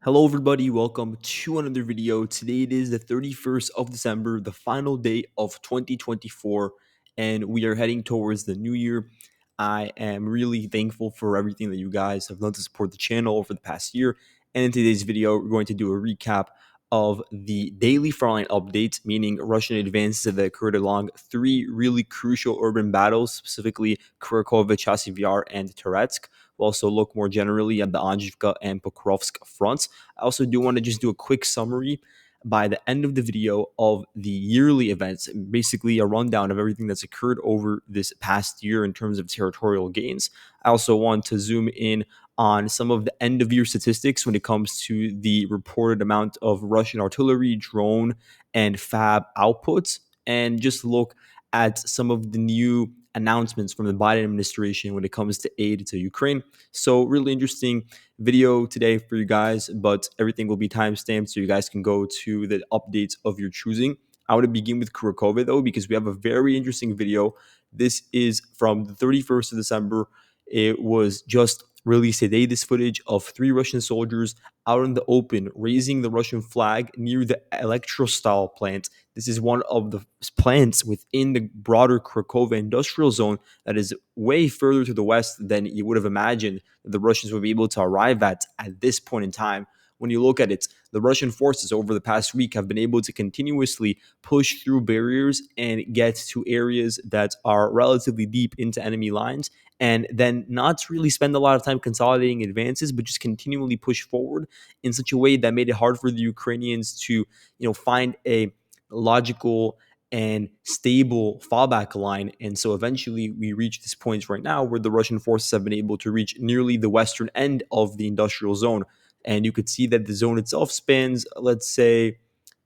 Hello, everybody. Welcome to another video. Today it is the 31st of December, the final day of 2024, and we are heading towards the new year. I am really thankful for everything that you guys have done to support the channel over the past year. And in today's video, we're going to do a recap of the daily frontline updates, meaning Russian advances that occurred along three really crucial urban battles, specifically Kurakhove, Chasiv Yar, and Toretsk. We'll also look more generally at the Anjivka and Pokrovsk fronts. I also do want to just do a quick summary by the end of the video of the yearly events, basically a rundown of everything that's occurred over this past year in terms of territorial gains. I also want to zoom in on some of the end of year statistics when it comes to the reported amount of Russian artillery, drone, and FAB outputs, and just look at some of the new announcements from the Biden administration when it comes to aid to Ukraine. So, really interesting video today for you guys, but everything will be timestamped so you guys can go to the updates of your choosing. I want to begin with Kurakhove though, because we have a very interesting video. This is from the 31st of December. It was just released today, this footage of three Russian soldiers out in the open raising the Russian flag near the Electrostyle plant. This is one of the plants within the broader Kurakhove industrial zone that is way further to the west than you would have imagined that the Russians would be able to arrive at this point in time. When you look at it, the Russian forces over the past week have been able to continuously push through barriers and get to areas that are relatively deep into enemy lines, and then not really spend a lot of time consolidating advances, but just continually push forward in such a way that made it hard for the Ukrainians to, find a logical and stable fallback line. And so eventually we reach this point right now where the Russian forces have been able to reach nearly the western end of the industrial zone. And you could see that the zone itself spans, let's say,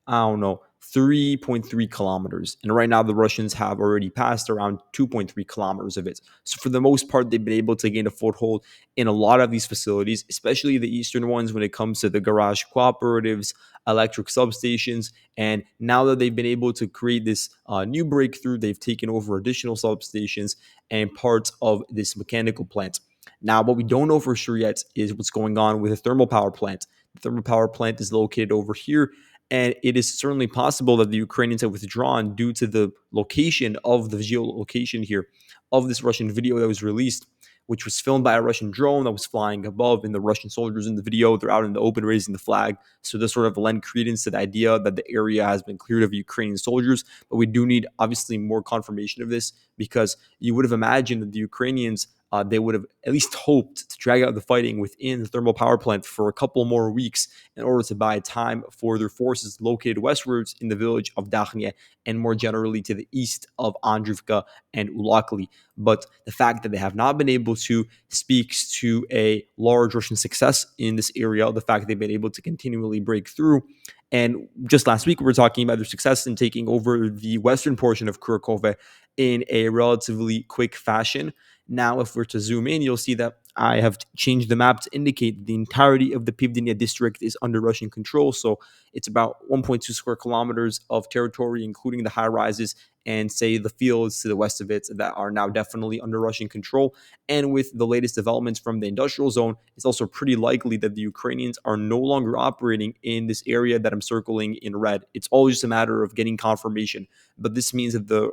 I don't know, 3.3 kilometers. And right now, the Russians have already passed around 2.3 kilometers of it. So, for the most part, they've been able to gain a foothold in a lot of these facilities, especially the eastern ones when it comes to the garage cooperatives, electric substations. And now that they've been able to create this new breakthrough, they've taken over additional substations and parts of this mechanical plant. Now, what we don't know for sure yet is what's going on with the thermal power plant. The thermal power plant is located over here, and it is certainly possible that the Ukrainians have withdrawn due to the location of the geolocation here of this Russian video that was released, which was filmed by a Russian drone that was flying above. And the Russian soldiers in the video, they're out in the open raising the flag. So this sort of lend credence to the idea that the area has been cleared of Ukrainian soldiers. But we do need, obviously, more confirmation of this, because you would have imagined that the Ukrainians they would have at least hoped to drag out the fighting within the thermal power plant for a couple more weeks in order to buy time for their forces located westwards in the village of Dakhnia and more generally to the east of Andrivka and Ulakli. But the fact that they have not been able to speaks to a large Russian success in this area, the fact that they've been able to continually break through. And just last week, we were talking about their success in taking over the western portion of Kurakhove in a relatively quick fashion. Now, if we're to zoom in, you'll see that I have changed the map to indicate the entirety of the Pivdenia district is under Russian control. So it's about 1.2 square kilometers of territory, including the high rises and, say, the fields to the west of it that are now definitely under Russian control. And with the latest developments from the industrial zone, it's also pretty likely that the Ukrainians are no longer operating in this area that I'm circling in red. It's always just a matter of getting confirmation. But this means that the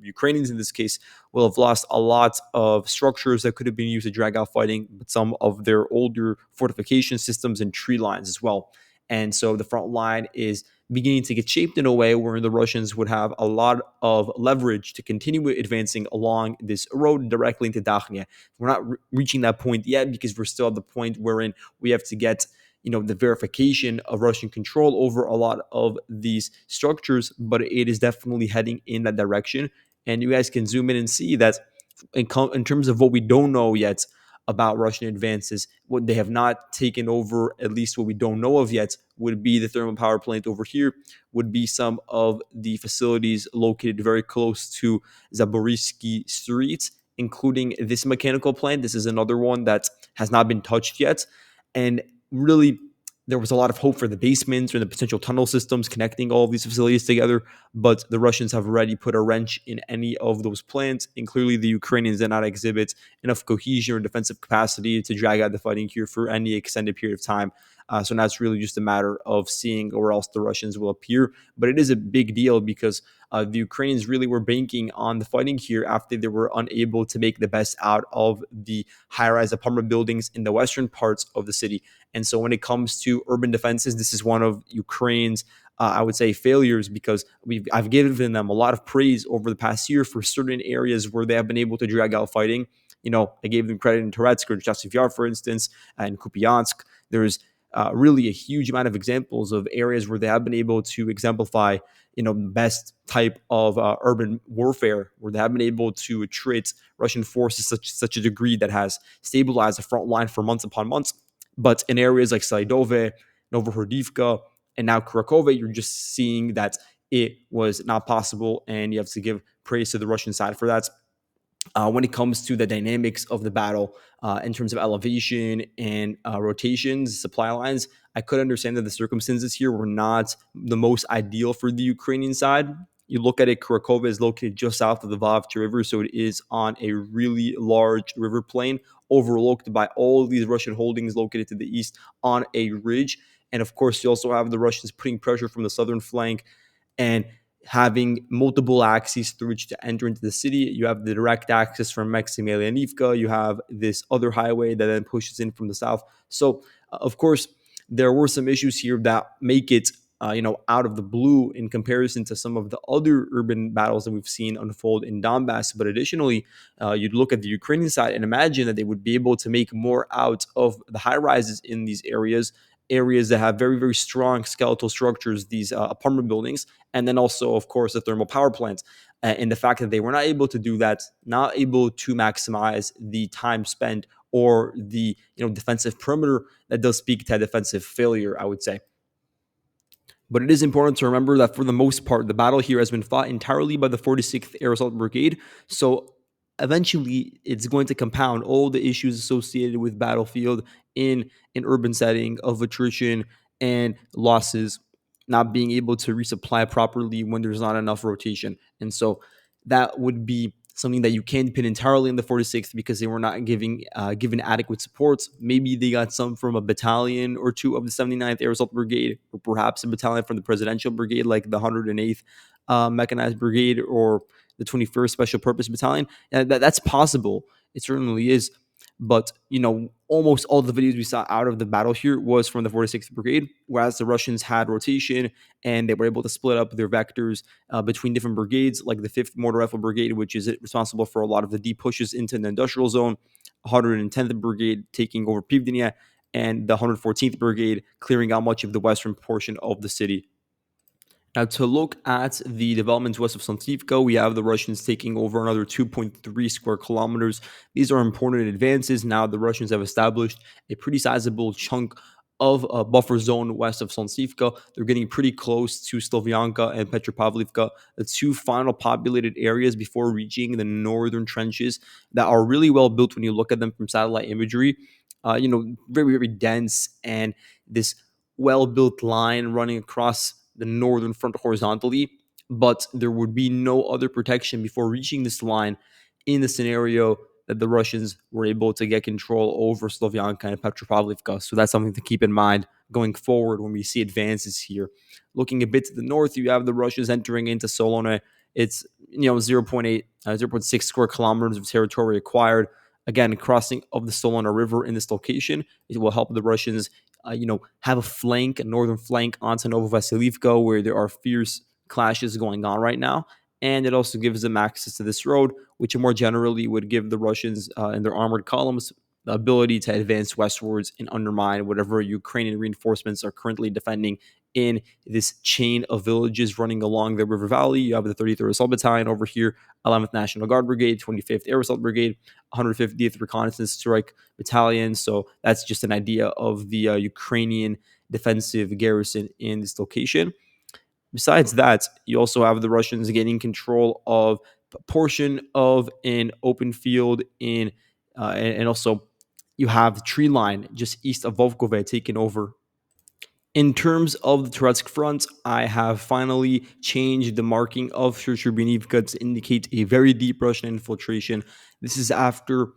Ukrainians in this case will have lost a lot of structures that could have been used to drag out fighting, but some of their older fortification systems and tree lines as well. And so the front line is beginning to get shaped in a way where the Russians would have a lot of leverage to continue advancing along this road directly into Dakhnia. We're not reaching that point yet because we're still at the point wherein we have to get the verification of Russian control over a lot of these structures, but it is definitely heading in that direction. And you guys can zoom in and see that in terms of what we don't know yet about Russian advances, what they have not taken over, at least what we don't know of yet, would be the thermal power plant over here, would be some of the facilities located very close to Zaborizhsky Street, including this mechanical plant. This is another one that has not been touched yet. And really, there was a lot of hope for the basements or the potential tunnel systems connecting all of these facilities together, but the Russians have already put a wrench in any of those plans, and clearly the Ukrainians did not exhibit enough cohesion or defensive capacity to drag out the fighting here for any extended period of time. So now it's really just a matter of seeing where else the Russians will appear. But it is a big deal because the Ukrainians really were banking on the fighting here after they were unable to make the best out of the high-rise apartment buildings in the western parts of the city. And so when it comes to urban defenses, this is one of Ukraine's I would say failures, because I've given them a lot of praise over the past year for certain areas where they have been able to drag out fighting. I gave them credit in Toretsk or Chasiv Yar, for instance, and Kupiansk. There's really a huge amount of examples of areas where they have been able to exemplify, best type of urban warfare, where they have been able to treat Russian forces such a degree that has stabilized the front line for months upon months. But in areas like Saidove, Novohordivka, and now Kurakhove, you're just seeing that it was not possible, and you have to give praise to the Russian side for that. When it comes to the dynamics of the battle in terms of elevation and rotations, supply lines, I could understand that the circumstances here were not the most ideal for the Ukrainian side. You look at it, Kurakhove is located just south of the Vavcha River, so it is on a really large river plain overlooked by all of these Russian holdings located to the east on a ridge. And of course, you also have the Russians putting pressure from the southern flank and having multiple axes through which to enter into the city. You have the direct access from Maximilianivka. You have this other highway that then pushes in from the south. So, of course, there were some issues here that make it, out of the blue in comparison to some of the other urban battles that we've seen unfold in Donbass. But additionally, you'd look at the Ukrainian side and imagine that they would be able to make more out of the high rises in these areas that have very, very strong skeletal structures, these apartment buildings, and then also, of course, the thermal power plants. And the fact that they were not able to do that, not able to maximize the time spent or the defensive perimeter, that does speak to a defensive failure, I would say. But it is important to remember that for the most part, the battle here has been fought entirely by the 46th Air Assault Brigade. So eventually, it's going to compound all the issues associated with battlefield in an urban setting of attrition and losses, not being able to resupply properly when there's not enough rotation. And so that would be something that you can't pin entirely in the 46th because they were not given adequate supports. Maybe they got some from a battalion or two of the 79th Air Assault Brigade, or perhaps a battalion from the Presidential Brigade, like the 108th Mechanized Brigade or the 21st Special Purpose Battalion. And that's possible. It certainly is. But, almost all the videos we saw out of the battle here was from the 46th Brigade, whereas the Russians had rotation and they were able to split up their vectors between different brigades, like the 5th Mortar Rifle Brigade, which is responsible for a lot of the deep pushes into the industrial zone, 110th Brigade taking over Pivdenia, and the 114th Brigade clearing out much of the western portion of the city. Now, to look at the developments west of Santivka, we have the Russians taking over another 2.3 square kilometers. These are important advances. Now, the Russians have established a pretty sizable chunk of a buffer zone west of Santivka. They're getting pretty close to Slavyanka and Petropavlivka, the two final populated areas before reaching the northern trenches that are really well built when you look at them from satellite imagery. Very, very dense, and this well-built line running across the northern front horizontally, but there would be no other protection before reaching this line in the scenario that the Russians were able to get control over Slavyanka and Petropavlivka. So that's something to keep in mind going forward when we see advances here. Looking a bit to the north, you have the Russians entering into Solone. It's 0.8, 0.6 square kilometers of territory acquired. Again, crossing of the Solona River in this location, it will help the Russians have a northern flank onto Novovasilivka, where there are fierce clashes going on right now. And it also gives them access to this road, which more generally would give the Russians and their armored columns the ability to advance westwards and undermine whatever Ukrainian reinforcements are currently defending in this chain of villages running along the river valley. You have the 33rd Assault Battalion over here, 11th National Guard Brigade, 25th Air Assault Brigade, 150th Reconnaissance Strike Battalion. So that's just an idea of the Ukrainian defensive garrison in this location. Besides that, you also have the Russians gaining control of a portion of an open field and also you have the tree line just east of Volkove taken over. In terms of the Toretsk front, I have finally changed the marking of Shcherbinivka to indicate a very deep Russian infiltration. This is after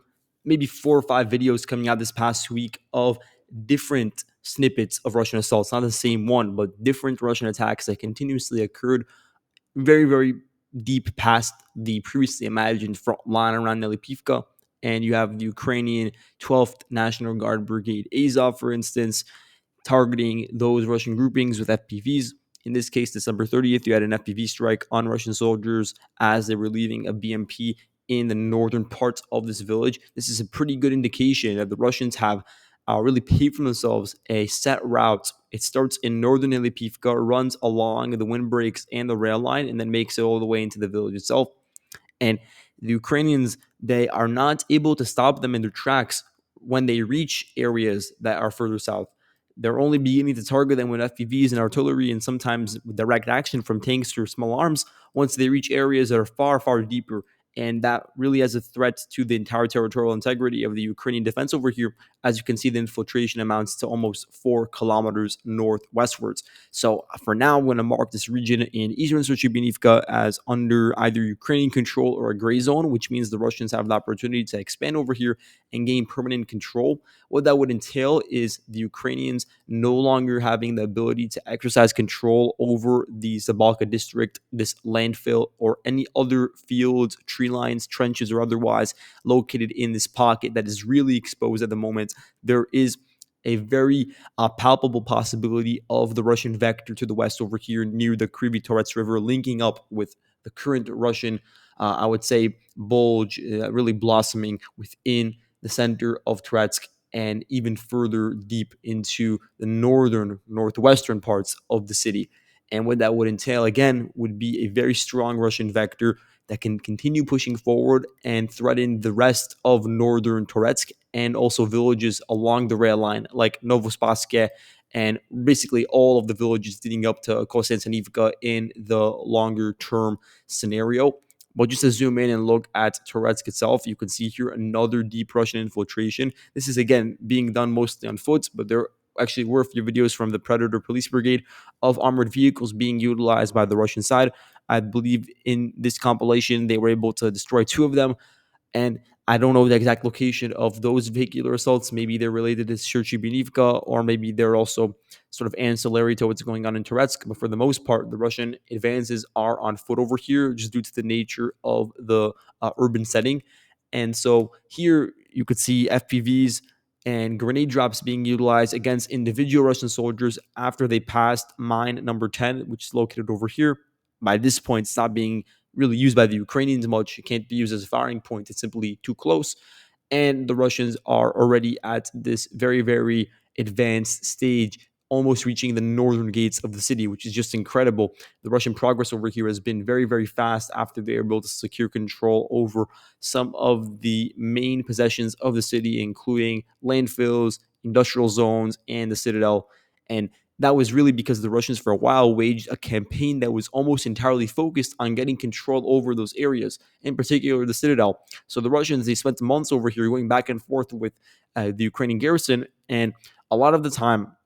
maybe 4 or 5 videos coming out this past week of different snippets of Russian assaults, not the same one, but different Russian attacks that continuously occurred very, very deep past the previously imagined front line around Nelipivka. And you have the Ukrainian 12th National Guard Brigade Azov, for instance, targeting those Russian groupings with FPVs. In this case, December 30th, you had an FPV strike on Russian soldiers as they were leaving a BMP in the northern parts of this village. This is a pretty good indication that the Russians have really paved for themselves a set route. It starts in northern Ilipivka, runs along the windbreaks and the rail line, and then makes it all the way into the village itself. And the Ukrainians, they are not able to stop them in their tracks when they reach areas that are further south. They're only beginning to target them with FPVs and artillery and sometimes direct action from tanks or small arms once they reach areas that are far, far deeper. And that really has a threat to the entire territorial integrity of the Ukrainian defense over here. As you can see, the infiltration amounts to almost 4 kilometers northwestwards. So for now, I'm going to mark this region in eastern Sochibinivka as under either Ukrainian control or a gray zone, which means the Russians have the opportunity to expand over here and gain permanent control. What that would entail is the Ukrainians no longer having the ability to exercise control over the Zabalka district, this landfill, or any other fields, tree lines, trenches, or otherwise located in this pocket that is really exposed at the moment. There is a very palpable possibility of the Russian vector to the west over here near the Kryvyi Toretsk River, linking up with the current Russian, I would say, bulge really blossoming within the center of Toretsk and even further deep into the northwestern parts of the city. And what that would entail, again, would be a very strong Russian vector that can continue pushing forward and threaten the rest of northern Toretsk and also villages along the rail line like Novospassky and basically all of the villages leading up to Konstantinivka in the longer term scenario. But just to zoom in and look at Toretsk itself, you can see here another deep Russian infiltration. This is again being done mostly on foot, but there actually were a few videos from the Predator Police Brigade of armored vehicles being utilized by the Russian side. I believe in this compilation, they were able to destroy 2 of them. And I don't know the exact location of those vehicular assaults. Maybe they're related to Sherchi or maybe they're also sort of ancillary to what's going on in Toretsk. But for the most part, the Russian advances are on foot over here just due to the nature of the urban setting. And so here you could see FPVs and grenade drops being utilized against individual Russian soldiers after they passed mine number 10, which is located over here. By this point, it's not being really used by the Ukrainians much. It can't be used as a firing point. It's simply too close. And the Russians are already at this very, very advanced stage, almost reaching the northern gates of the city, which is just incredible. The Russian progress over here has been very, very fast after they were able to secure control over some of the main possessions of the city, including landfills, industrial zones, and the citadel. And that was really because the Russians, for a while, waged a campaign that was almost entirely focused on getting control over those areas, in particular the citadel. So the Russians, they spent months over here going back and forth with the Ukrainian garrison, and a lot of the time,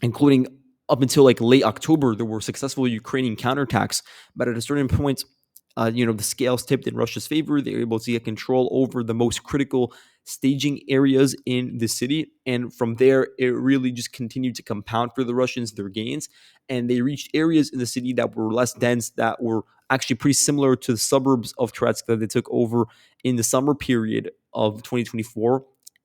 including up until like late October, there were successful Ukrainian counterattacks. But at a certain point, the scales tipped in Russia's favor. They were able to get control over the most critical staging areas in the city. And from there, it really just continued to compound for the Russians their gains. And they reached areas in the city that were less dense, that were actually pretty similar to the suburbs of Toretsk that they took over in the summer period of 2024.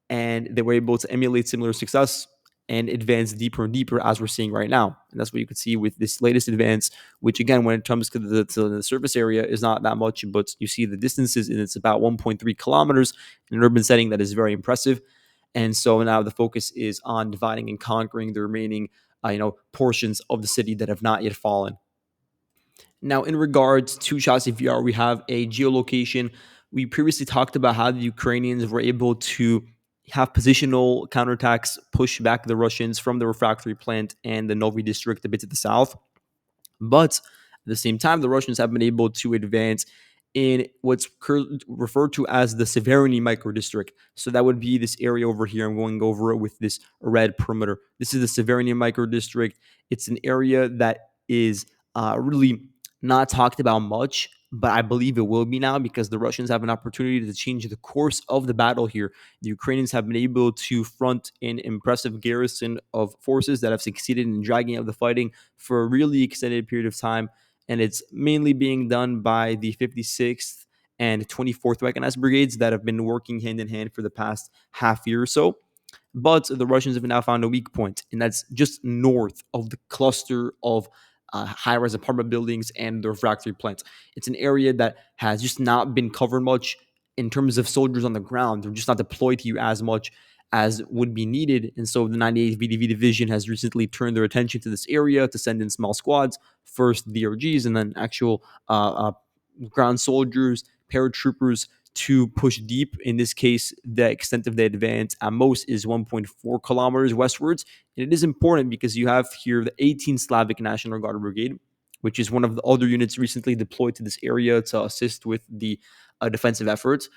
And they were able to emulate similar success and advance deeper and deeper as we're seeing right now. And that's what you could see with this latest advance, which again, when it comes to the surface area, is not that much, but you see the distances and it's about 1.3 kilometers in an urban setting. That is very impressive. And so now the focus is on dividing and conquering the remaining, portions of the city that have not yet fallen. Now, in regards to Chasiv Yar, we have a geolocation. We previously talked about how the Ukrainians were able to have positional counterattacks push back the Russians from the refractory plant and the Novi district a bit to the south. But at the same time, the Russians have been able to advance in what's referred to as the Severny microdistrict. So that would be this area over here. I'm going over it with this red perimeter. This is the Severny microdistrict. It's an area that is really not talked about much, but I believe it will be now because the Russians have an opportunity to change the course of the battle here. The Ukrainians have been able to front an impressive garrison of forces that have succeeded in dragging out the fighting for a really extended period of time, and it's mainly being done by the 56th and 24th Mechanized Brigades that have been working hand in hand for the past half year or so. But the Russians have now found a weak point, and that's just north of the cluster of high-rise apartment buildings and the refractory plants. It's an area that has just not been covered much in terms of soldiers on the ground. They're just not deployed here as much as would be needed. And so the 98th VDV Division has recently turned their attention to this area to send in small squads, first DRGs and then actual ground soldiers, paratroopers, to push deep. In this case, the extent of the advance at most is 1.4 kilometers westwards. And it is important because you have here the 18th Slavic National Guard Brigade, which is one of the other units recently deployed to this area to assist with the defensive efforts.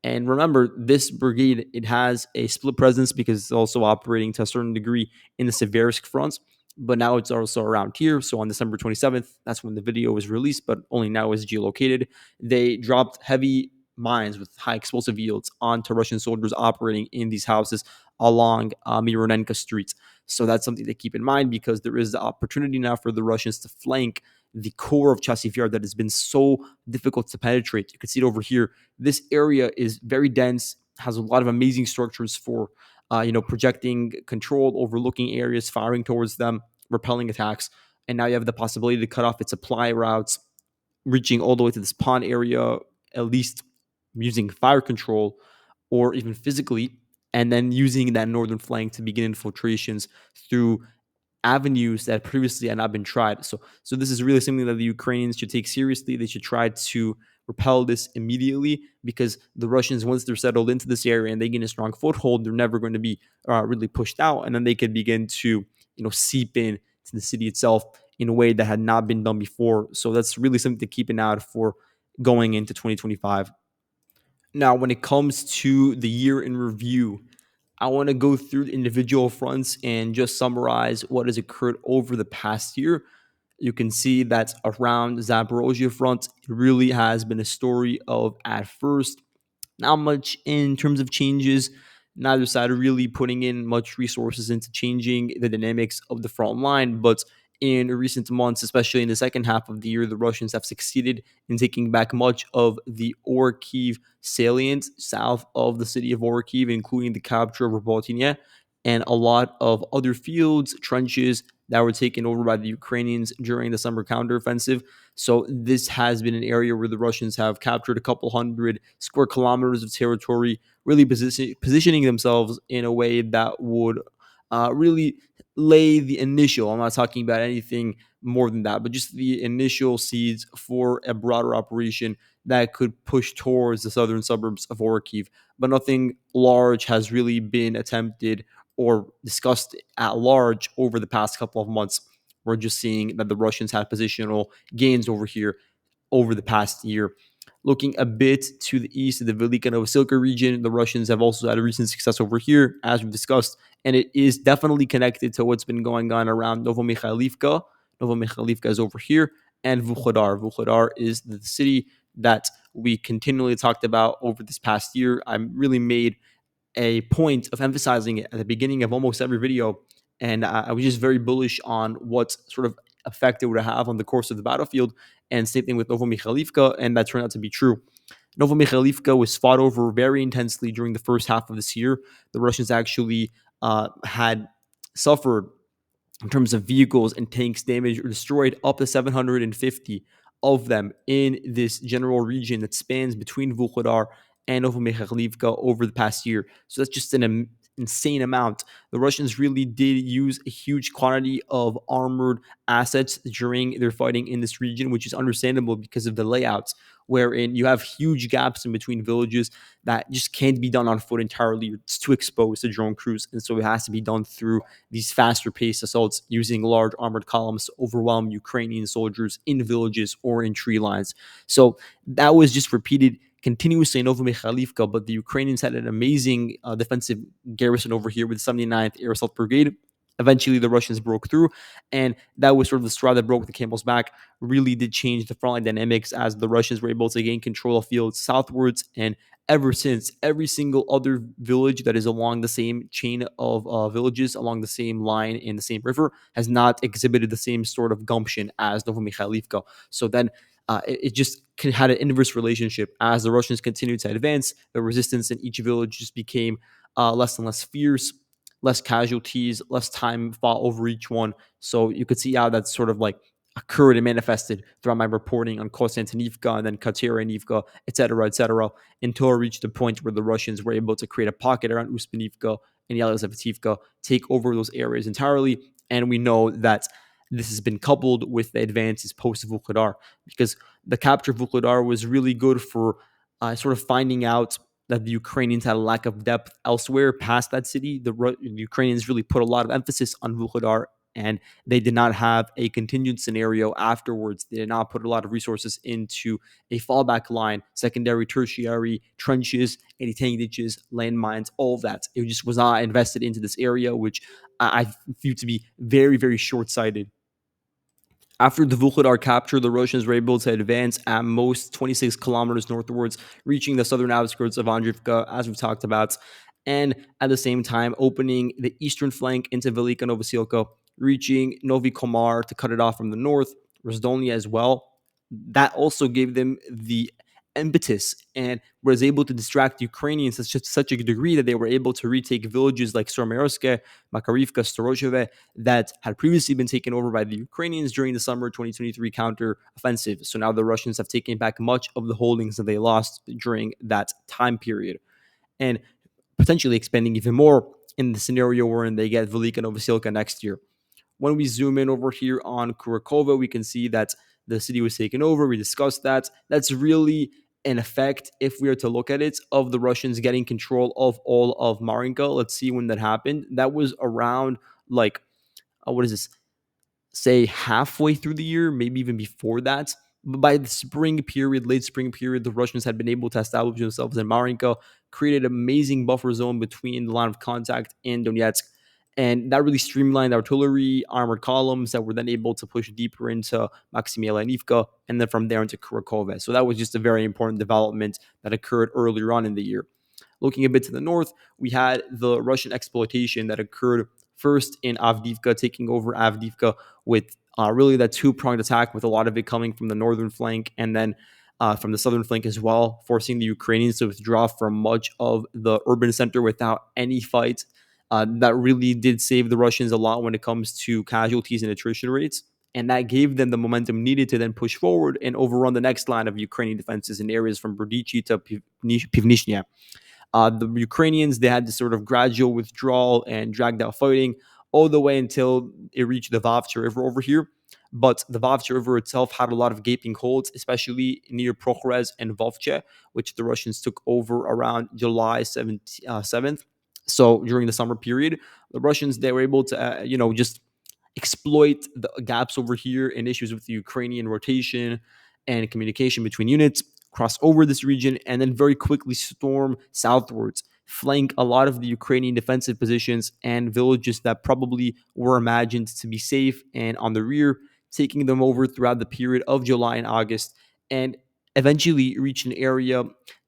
And remember, this brigade, it has a split presence because it's also operating to a certain degree in the Seversk fronts, but now it's also around here. So on December 27th, that's when the video was released, but only now is geolocated. They dropped heavy mines with high explosive yields onto Russian soldiers operating in these houses along Mironenko Street. So that's something to keep in mind because there is the opportunity now for the Russians to flank the core of Chasiv Yar that has been so difficult to penetrate. You can see it over here. This area is very dense, has a lot of amazing structures for projecting control, overlooking areas, firing towards them, repelling attacks. And now you have the possibility to cut off its supply routes, reaching all the way to this pond area, at least using fire control or even physically, and then using that northern flank to begin infiltrations through avenues that previously had not been tried. So this is really something that the Ukrainians should take seriously. They should try to repel this immediately because the Russians, once they're settled into this area and they gain a strong foothold, they're never going to be really pushed out, and then they could begin to seep in to the city itself in a way that had not been done before. So that's really something to keep an eye out for going into 2025. Now, when it comes to the year in review, I want to go through the individual fronts and just summarize what has occurred over the past year. You can see that around Zaporozhye front, it really has been a story of, at first, not much in terms of changes. Neither side are really putting in much resources into changing the dynamics of the front line. But in recent months, especially in the second half of the year, the Russians have succeeded in taking back much of the Orkiv salient south of the city of Orkiv, including the capture of Robotyne and a lot of other fields, trenches that were taken over by the Ukrainians during the summer counteroffensive. So this has been an area where the Russians have captured a couple hundred square kilometers of territory, really positioning themselves in a way that would really lay the initial, I'm not talking about anything more than that, but just the initial seeds for a broader operation that could push towards the southern suburbs of Orkiv. But nothing large has really been attempted or discussed at large over the past couple of months. We're just seeing that the Russians had positional gains over here over the past year. Looking a bit to the east of the Velika Novosilka region, the Russians have also had a recent success over here, as we've discussed, and it is definitely connected to what's been going on around Novomikhailivka. Novomikhailivka is over here, and Vuhledar. Vuhledar is the city that we continually talked about over this past year. I really made a point of emphasizing it at the beginning of almost every video. And I was just very bullish on what sort of effect it would have on the course of the battlefield. And same thing with Novomikhailivka, and that turned out to be true. Novomikhailivka was fought over very intensely during the first half of this year. The Russians actually had suffered in terms of vehicles and tanks damaged or destroyed up to 750 of them in this general region that spans between Vuhledar and Novomikhailivka over the past year. So that's just an insane amount. The Russians really did use a huge quantity of armored assets during their fighting in this region, which is understandable because of the layouts, wherein you have huge gaps in between villages that just can't be done on foot entirely. It's too exposed to drone crews, and so it has to be done through these faster paced assaults using large armored columns to overwhelm Ukrainian soldiers in villages or in tree lines. So that was just repeated continuously in Novomikhailivka, but the Ukrainians had an amazing defensive garrison over here with the 79th Air Assault Brigade, eventually the Russians broke through, and that was sort of the straw that broke the camel's back. Really did change the frontline dynamics as the Russians were able to gain control of fields southwards. And ever since, every single other village that is along the same chain of villages, along the same line in the same river, has not exhibited the same sort of gumption as Novomikhailivka. So then it just had an inverse relationship. As the Russians continued to advance, the resistance in each village just became less and less fierce, less casualties, less time fought over each one. So you could see how that's sort of like occurred and manifested throughout my reporting on Konstantinivka and then Kateryinivka, et cetera, until it reached a point where the Russians were able to create a pocket around Uspanivka and Yelizavetivka, take over those areas entirely. And we know that this has been coupled with the advances post Vuhledar, because the capture of Vuhledar was really good for sort of finding out that the Ukrainians had a lack of depth elsewhere past that city. The Ukrainians really put a lot of emphasis on Vuhledar, and they did not have a contingent scenario afterwards. They did not put a lot of resources into a fallback line, secondary, tertiary, trenches, anti-tank ditches, landmines, all of that. It just was not invested into this area, which I view to be very, very short-sighted. After the Vuhledar capture, the Russians were able to advance at most 26 kilometers northwards, reaching the southern outskirts of Andrivka, as we've talked about, and at the same time opening the eastern flank into Velika Novosilka, reaching Novi Komar to cut it off from the north, Rozdolnya as well. That also gave them the impetus and was able to distract Ukrainians to such a degree that they were able to retake villages like Stormyerske, Makarivka, Storozheve, that had previously been taken over by the Ukrainians during the summer 2023 counter-offensive. So now the Russians have taken back much of the holdings that they lost during that time period, and potentially expanding even more in the scenario wherein they get Velika Novosilka next year. When we zoom in over here on Kurakhove, we can see that the city was taken over. We discussed that. That's really an effect, if we are to look at it, of the Russians getting control of all of Marinka. Let's see when that happened. That was around like, what is this? Say halfway through the year, maybe even before that. But by the spring period, late spring period, the Russians had been able to establish themselves in Marinka, created an amazing buffer zone between the line of contact and Donetsk. And that really streamlined artillery, armored columns that were then able to push deeper into Maximilianivka and then from there into Kurakhove. So that was just a very important development that occurred earlier on in the year. Looking a bit to the north, we had the Russian exploitation that occurred first in Avdiivka, taking over Avdiivka with really that two-pronged attack, with a lot of it coming from the northern flank and then from the southern flank as well, forcing the Ukrainians to withdraw from much of the urban center without any fight. That really did save the Russians a lot when it comes to casualties and attrition rates. And that gave them the momentum needed to then push forward and overrun the next line of Ukrainian defenses in areas from Berdichi to Pivnishnya. The Ukrainians, they had this sort of gradual withdrawal and dragged out fighting all the way until it reached the Vavcha River over here. But the Vavcha River itself had a lot of gaping holes, especially near Prokhorez and Vovche, which the Russians took over around July 7th. So during the summer period, the Russians, they were able to, just exploit the gaps over here and issues with the Ukrainian rotation and communication between units, cross over this region, and then very quickly storm southwards, flank a lot of the Ukrainian defensive positions and villages that probably were imagined to be safe and on the rear, taking them over throughout the period of July and August, and eventually reach an area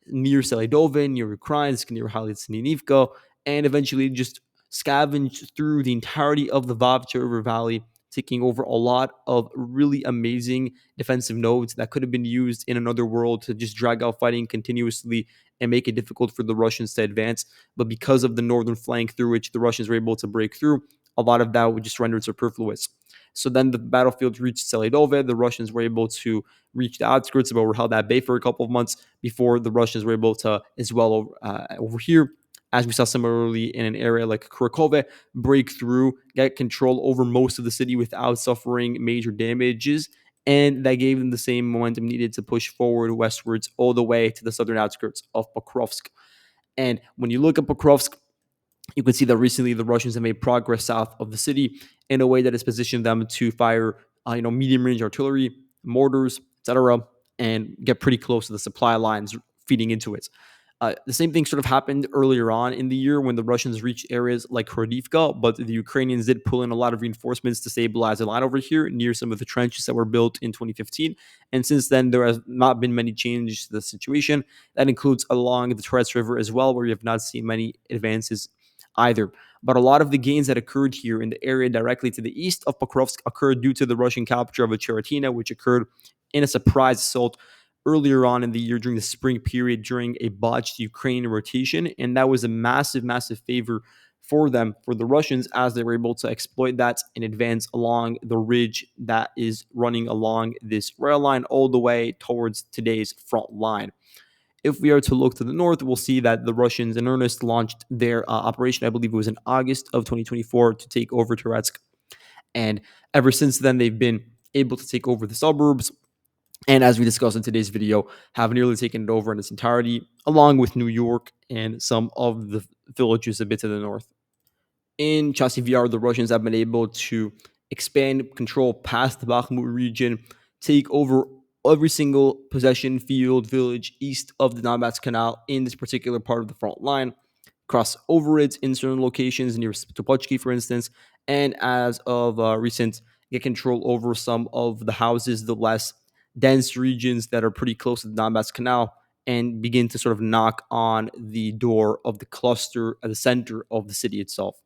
near Selidove, near Ukrainsk, near Halitsynivka, and eventually just scavenge through the entirety of the Vavcha River Valley, taking over a lot of really amazing defensive nodes that could have been used in another world to just drag out fighting continuously and make it difficult for the Russians to advance. But because of the northern flank through which the Russians were able to break through, a lot of that would just render it superfluous. So then the battlefield reached Selidove. The Russians were able to reach the outskirts, but were held at bay for a couple of months before the Russians were able to, as well, over here, as we saw similarly in an area like Kurakhove, break through, get control over most of the city without suffering major damages. And that gave them the same momentum needed to push forward westwards all the way to the southern outskirts of Pokrovsk. And when you look at Pokrovsk, you can see that recently the Russians have made progress south of the city in a way that has positioned them to fire, medium-range artillery, mortars, etc., and get pretty close to the supply lines feeding into it. The same thing sort of happened earlier on in the year when the Russians reached areas like Kharkivka, but the Ukrainians did pull in a lot of reinforcements to stabilize the line over here near some of the trenches that were built in 2015. And since then, there has not been many changes to the situation. That includes along the Toretsk River as well, where we have not seen many advances either. But a lot of the gains that occurred here in the area directly to the east of Pokrovsk occurred due to the Russian capture of a Cheratina, which occurred in a surprise assault earlier on in the year during the spring period during a botched Ukrainian rotation. And that was a massive, massive favor for them, for the Russians, as they were able to exploit that and advance along the ridge that is running along this rail line all the way towards today's front line. If we are to look to the north, we'll see that the Russians in earnest launched their operation, I believe it was in August of 2024, to take over Toretsk. And ever since then, they've been able to take over the suburbs, and as we discussed in today's video, have nearly taken it over in its entirety, along with New York and some of the villages a bit to the north. In Chasiv Yar, the Russians have been able to expand control past the Bakhmut region, take over every single possession, field, village east of the Donbass Canal in this particular part of the front line, cross over it in certain locations near Topochki, for instance, and as of recent, get control over some of the houses, the less dense regions that are pretty close to the Donbass Canal, and begin to sort of knock on the door of the cluster at the center of the city itself.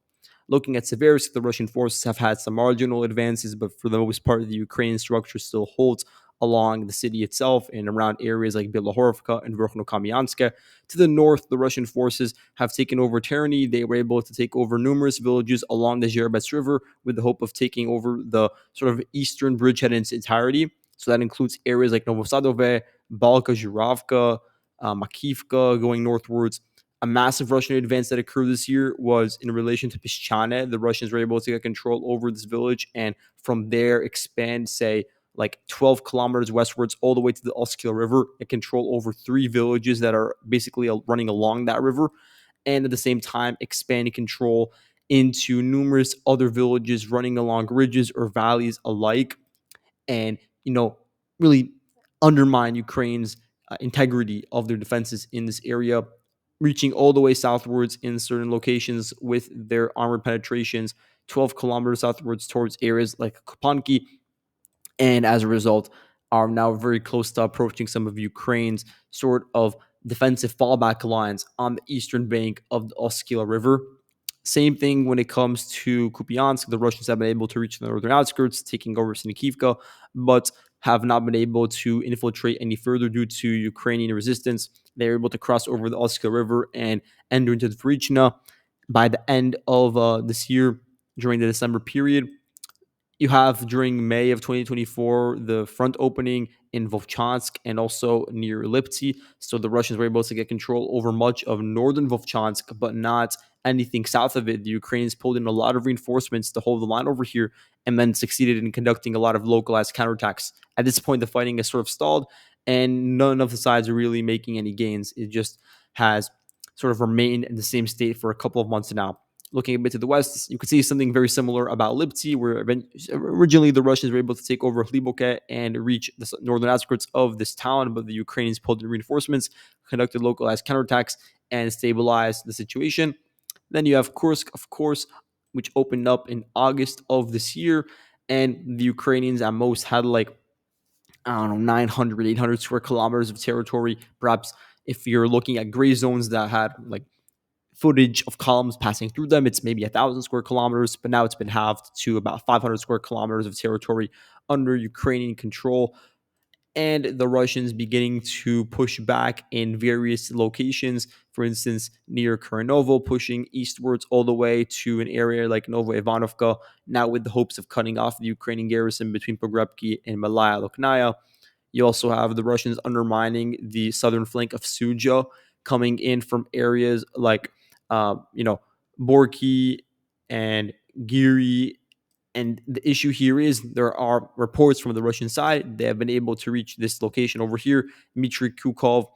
Looking at Seversk, the Russian forces have had some marginal advances, but for the most part, the Ukrainian structure still holds along the city itself and around areas like Bilohorivka and Verkhnokamianska. To the north, the Russian forces have taken over Terny. They were able to take over numerous villages along the Zherbets River with the hope of taking over the sort of eastern bridgehead in its entirety. So that includes areas like Novosadove, Balka, Zhuravka, Makivka, going northwards. A massive Russian advance that occurred this year was in relation to Pischane. The Russians were able to get control over this village and from there expand, say, like 12 kilometers westwards all the way to the Oskil River and control over 3 villages that are basically running along that river. And at the same time, expanding control into numerous other villages running along ridges or valleys alike. And, really undermine Ukraine's integrity of their defenses in this area, reaching all the way southwards in certain locations with their armored penetrations, 12 kilometers southwards towards areas like Kopanki, and as a result are now very close to approaching some of Ukraine's sort of defensive fallback lines on the eastern bank of the Oskila River. Same thing when it comes to Kupiansk. The Russians have been able to reach the northern outskirts, taking over Sinikivka, but have not been able to infiltrate any further due to Ukrainian resistance. They were able to cross over the Oskil River and enter into the Vrichna by the end of this year during the December period. You have during May of 2024 the front opening in Vovchansk and also near Liptsy. So the Russians were able to get control over much of northern Vovchansk, but not anything south of it. The Ukrainians pulled in a lot of reinforcements to hold the line over here and then succeeded in conducting a lot of localized counterattacks. At this point, the fighting has sort of stalled and none of the sides are really making any gains. It just has sort of remained in the same state for a couple of months now. Looking a bit to the west, you could see something very similar about Liptsy, where originally the Russians were able to take over Hliboke and reach the northern outskirts of this town, but the Ukrainians pulled in reinforcements, conducted localized counterattacks, and stabilized the situation. Then you have Kursk, of course, which opened up in August of this year, and the Ukrainians at most had like, I don't know, 900, 800 square kilometers of territory. Perhaps if you're looking at gray zones that had like footage of columns passing through them, it's maybe 1,000 square kilometers, but now it's been halved to about 500 square kilometers of territory under Ukrainian control. And the Russians beginning to push back in various locations, for instance, near Kuranovo, pushing eastwards all the way to an area like Novo Ivanovka, now with the hopes of cutting off the Ukrainian garrison between Pogrebki and Malaya Loknaya. You also have the Russians undermining the southern flank of Suja, coming in from areas like, Borki and Giri. And the issue here is there are reports from the Russian side. They have been able to reach this location over here, Dmitry Kukov,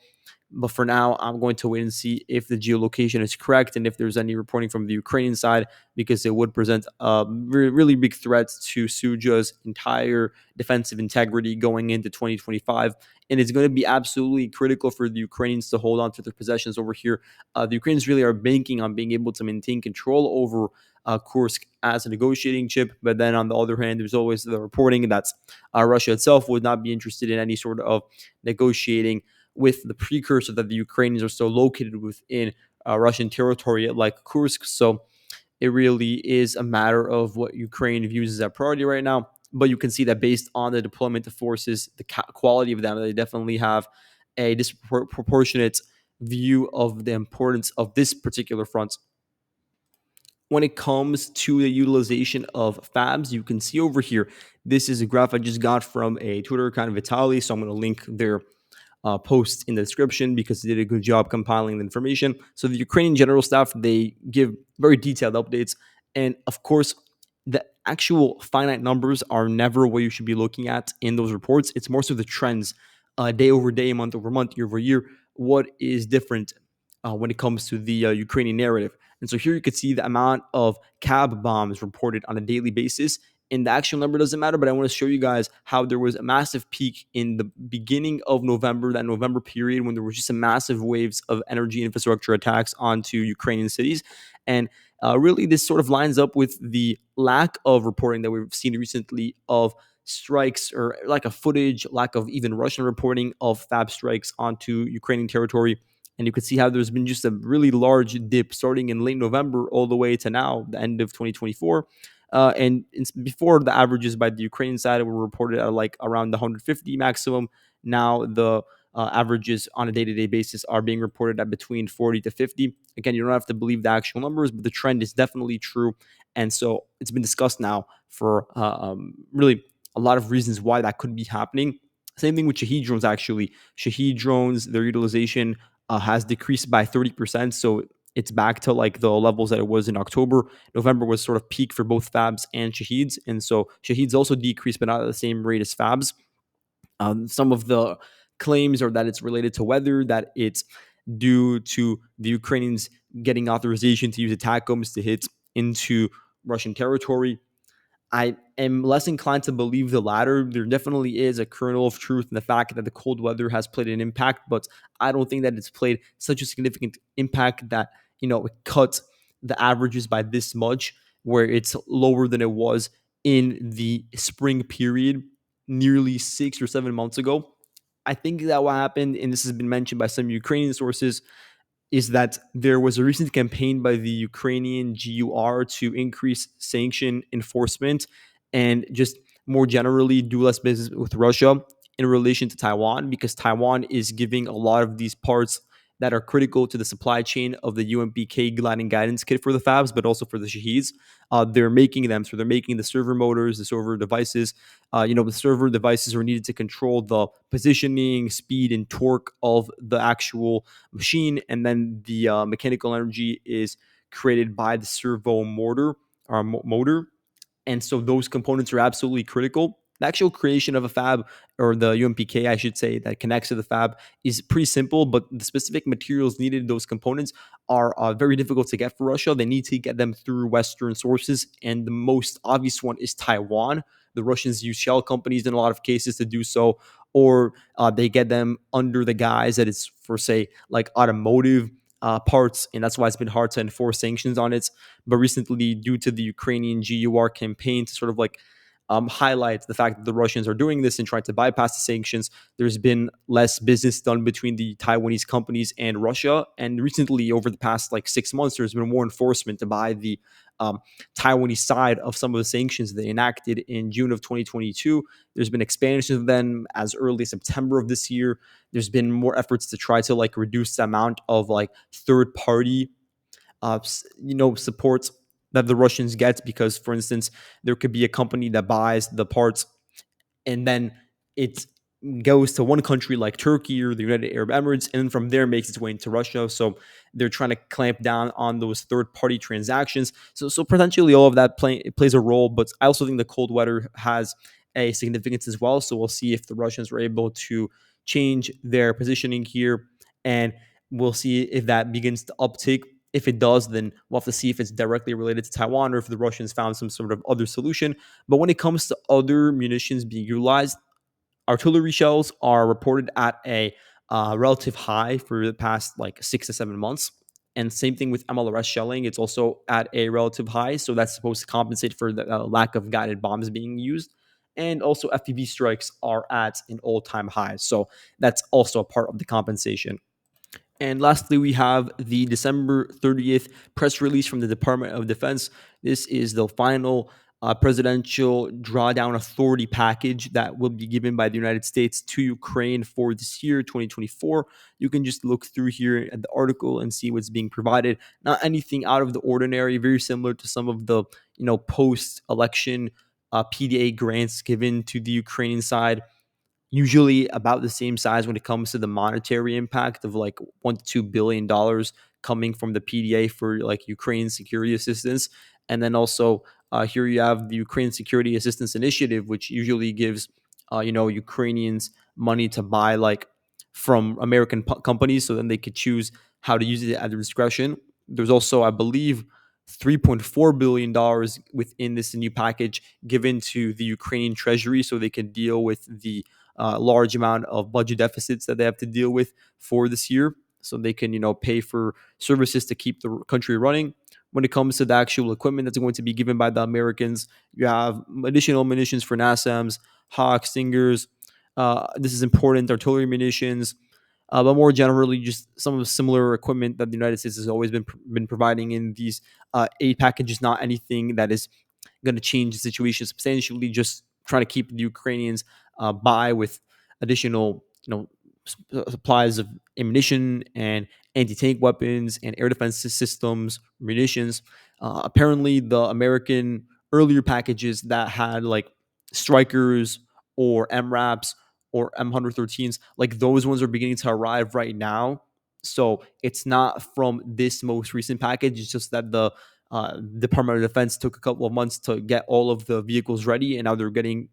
But for now, I'm going to wait and see if the geolocation is correct and if there's any reporting from the Ukrainian side, because it would present a really big threat to Suja's entire defensive integrity going into 2025. And it's going to be absolutely critical for the Ukrainians to hold on to their possessions over here. The Ukrainians really are banking on being able to maintain control over Kursk as a negotiating chip. But then on the other hand, there's always the reporting that Russia itself would not be interested in any sort of negotiating with the precursor that the Ukrainians are still located within Russian territory like Kursk. So it really is a matter of what Ukraine views as a priority right now. But you can see that based on the deployment of forces, the quality of them, they definitely have a disproportionate view of the importance of this particular front. When it comes to the utilization of FABs, you can see over here, this is a graph I just got from a Twitter account of Vitaly. So I'm going to link their post in the description because they did a good job compiling the information. So the Ukrainian general staff, they give very detailed updates. And of course, the actual finite numbers are never what you should be looking at in those reports. It's more so the trends, day over day, month over month, year over year. What is different when it comes to the Ukrainian narrative? And so here you could see the amount of cab bombs reported on a daily basis, and the actual number doesn't matter, but I want to show you guys how there was a massive peak in the beginning of November, that November period, when there was just a massive waves of energy infrastructure attacks onto Ukrainian cities. And really, this sort of lines up with the lack of reporting that we've seen recently of strikes, or lack of footage, lack of even Russian reporting of FAB strikes onto Ukrainian territory. And you can see how there's been just a really large dip starting in late November all the way to now, the end of 2024. And before, the averages by the Ukrainian side were reported at like around the 150 maximum. Now the averages on a day-to-day basis are being reported at between 40 to 50. Again, you don't have to believe the actual numbers, but the trend is definitely true. And so it's been discussed now for really a lot of reasons why that could be happening. Same thing with Shahid drones, actually. Shahid drones, their utilization has decreased by 30%. So it's back to like the levels that it was in October. November was sort of peak for both FABs and Shahids. And so Shahids also decreased, but not at the same rate as FABs. Some of the claims are that it's related to weather, that it's due to the Ukrainians getting authorization to use attack bombs to hit into Russian territory. I am less inclined to believe the latter. There definitely is a kernel of truth in the fact that the cold weather has played an impact, but I don't think that it's played such a significant impact that, it cuts the averages by this much, where it's lower than it was in the spring period nearly 6 or 7 months ago. I think that what happened, and this has been mentioned by some Ukrainian sources, is that there was a recent campaign by the Ukrainian GUR to increase sanction enforcement and just more generally do less business with Russia in relation to Taiwan, because Taiwan is giving a lot of these parts that are critical to the supply chain of the UMPK gliding guidance kit for the FABs, but also for the Shahids. They're making them. So they're making the server motors, the server devices. The server devices are needed to control the positioning, speed, and torque of the actual machine. And then the mechanical energy is created by the servo motor. And so those components are absolutely critical. The actual creation of a fab, or the UMPK, I should say, that connects to the fab is pretty simple, but the specific materials needed, those components, are very difficult to get for Russia. They need to get them through Western sources, and the most obvious one is Taiwan. The Russians use shell companies in a lot of cases to do so, or they get them under the guise that it's for, say, like automotive parts, and that's why it's been hard to enforce sanctions on it. But recently, due to the Ukrainian GUR campaign to sort of like highlight the fact that the Russians are doing this and trying to bypass the sanctions, there's been less business done between the Taiwanese companies and Russia. And recently, over the past like 6 months, there's been more enforcement by the Taiwanese side of some of the sanctions they enacted in June of 2022. There's been expansions of them as early as September of this year. There's been more efforts to try to like reduce the amount of like third party support that the Russians get, because, for instance, there could be a company that buys the parts and then it goes to one country like Turkey or the United Arab Emirates, and then from there makes its way into Russia. So they're trying to clamp down on those third-party transactions. So potentially all of that plays a role, but I also think the cold weather has a significance as well. So we'll see if the Russians are able to change their positioning here and we'll see if that begins to uptake. If it does, then we'll have to see if it's directly related to Taiwan or if the Russians found some sort of other solution. But when it comes to other munitions being utilized, artillery shells are reported at a relative high for the past like 6 to 7 months. And same thing with MLRS shelling. It's also at a relative high. So that's supposed to compensate for the lack of guided bombs being used. And also, FPV strikes are at an all time high. So that's also a part of the compensation. And lastly, we have the December 30th press release from the Department of Defense. This is the final presidential drawdown authority package that will be given by the United States to Ukraine for this year, 2024. You can just look through here at the article and see what's being provided. Not anything out of the ordinary, very similar to some of the post-election PDA grants given to the Ukrainian side, usually about the same size when it comes to the monetary impact of like $1 to $2 billion coming from the PDA for like Ukraine security assistance. And then also here you have the Ukraine Security Assistance Initiative, which usually gives Ukrainians money to buy like from American companies, so then they could choose how to use it at their discretion. There's also, I believe, $3.4 billion within this new package given to the Ukrainian treasury so they can deal with the large amount of budget deficits that they have to deal with for this year, so they can pay for services to keep the country running. When it comes to the actual equipment that's going to be given by the Americans, you have additional munitions for NASAMS, Hawk, Stingers. This is important, artillery munitions, but more generally, just some of the similar equipment that the United States has always been providing in these aid packages. Not anything that is going to change the situation substantially. Just trying to keep the Ukrainians by with additional, supplies of ammunition and anti-tank weapons and air defense systems, munitions. Apparently, the American earlier packages that had like strikers or MRAPs or M113s, like those ones are beginning to arrive right now. So it's not from this most recent package. It's just that the Department of Defense took a couple of months to get all of the vehicles ready, and now they're getting,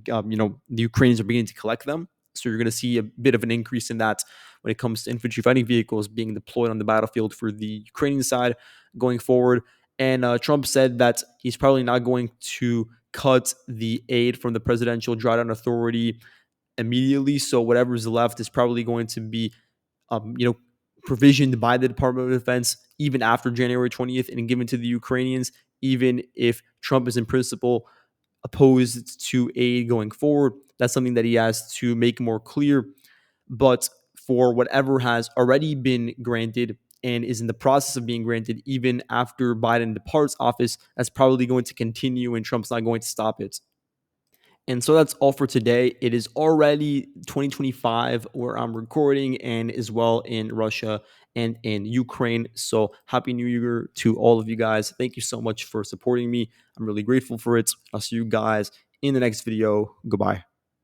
the Ukrainians are beginning to collect them. So you're going to see a bit of an increase in that when it comes to infantry fighting vehicles being deployed on the battlefield for the Ukrainian side going forward. And Trump said that he's probably not going to cut the aid from the Presidential Drawdown Authority immediately. So whatever's left is probably going to be, provisioned by the Department of Defense even after January 20th and given to the Ukrainians, even if Trump is in principle opposed to aid going forward. That's something that he has to make more clear. But for whatever has already been granted and is in the process of being granted, even after Biden departs office, that's probably going to continue and Trump's not going to stop it. And so that's all for today. It is already 2025 where I'm recording, and as well in Russia and in Ukraine. So happy New Year to all of you guys. Thank you so much for supporting me. I'm really grateful for it. I'll see you guys in the next video. Goodbye.